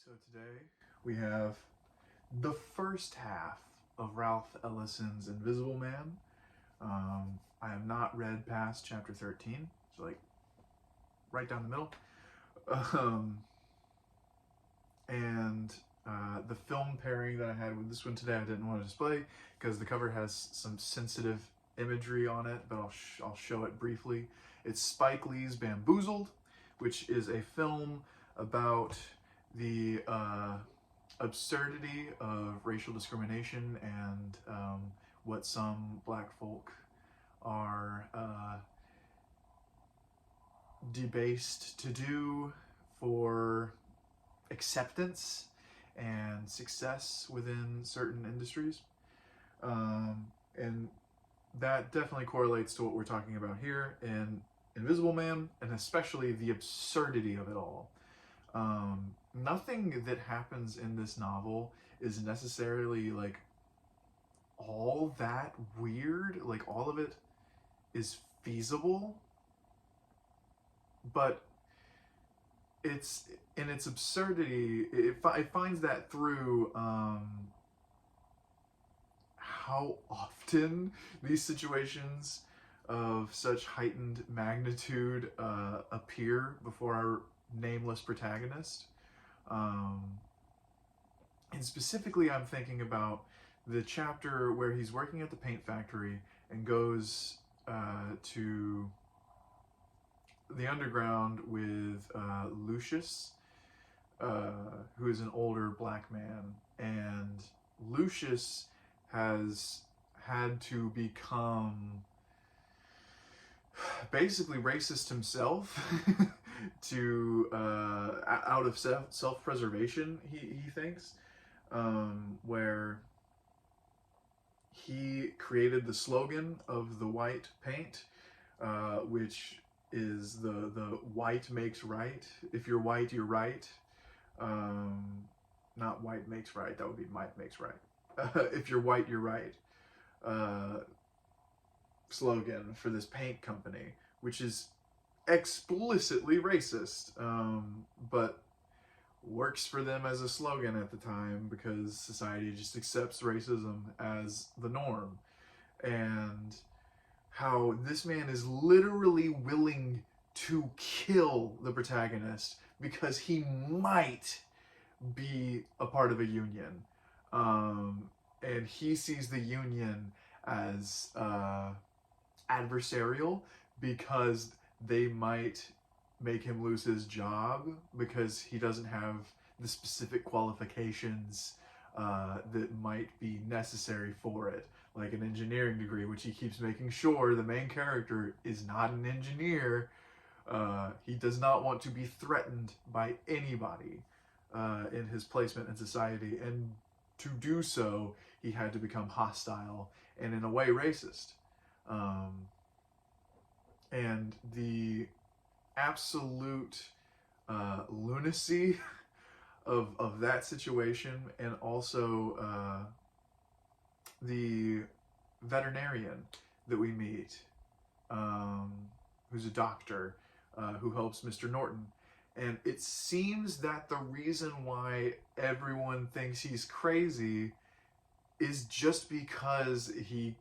So today we have the first half of Ralph Ellison's Invisible Man. I have not read past chapter 13, so like right down the middle. Um, and the film pairing that I had with this one today, I didn't want to display because the cover has some sensitive imagery on it, but I'll show it briefly. It's Spike Lee's Bamboozled, which is a film about the absurdity of racial discrimination and what some black folk are debased to do for acceptance and success within certain industries. And that definitely correlates to what we're talking about here in Invisible Man, and especially the absurdity of it all. Nothing that happens in this novel is necessarily like all that weird. Like all of it is feasible, but it's in its absurdity. It finds that through how often these situations of such heightened magnitude appear before our nameless protagonist. And specifically, I'm thinking about the chapter where he's working at the paint factory and goes to the underground with Lucius, who is an older black man. And Lucius has had to become basically racist himself to out of self-preservation, he thinks, where he created the slogan of the white paint, which is the white makes right. If you're white, you're right. Not white makes right, that would be might makes right. If you're white, you're right. Slogan for this paint company, which is explicitly racist, but works for them as a slogan at the time because society just accepts racism as the norm. And how this man is literally willing to kill the protagonist because he might be a part of a union. And he sees the union as adversarial because they might make him lose his job because he doesn't have the specific qualifications that might be necessary for it, like an engineering degree, which he keeps making sure the main character is not an engineer. He does not want to be threatened by anybody in his placement in society, and to do so, he had to become hostile and in a way racist. And the absolute lunacy of that situation, and also the veterinarian that we meet, who's a doctor who helps Mr. Norton. And it seems that the reason why everyone thinks he's crazy is just because he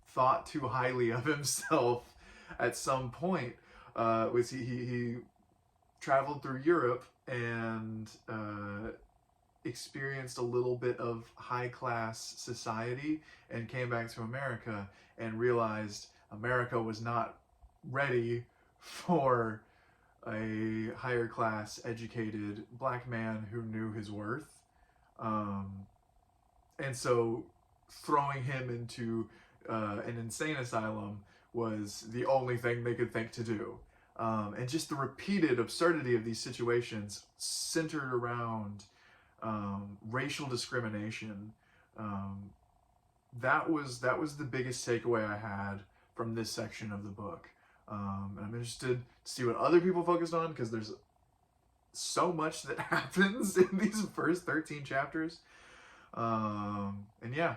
thought too highly of himself at some point. He traveled through Europe and experienced a little bit of high-class society and came back to America and realized America was not ready for a higher class educated black man who knew his worth. And so throwing him into an insane asylum was the only thing they could think to do. And just the repeated absurdity of these situations centered around racial discrimination. That was the biggest takeaway I had from this section of the book. And I'm interested to see what other people focused on, because there's so much that happens in these first 13 chapters. And yeah,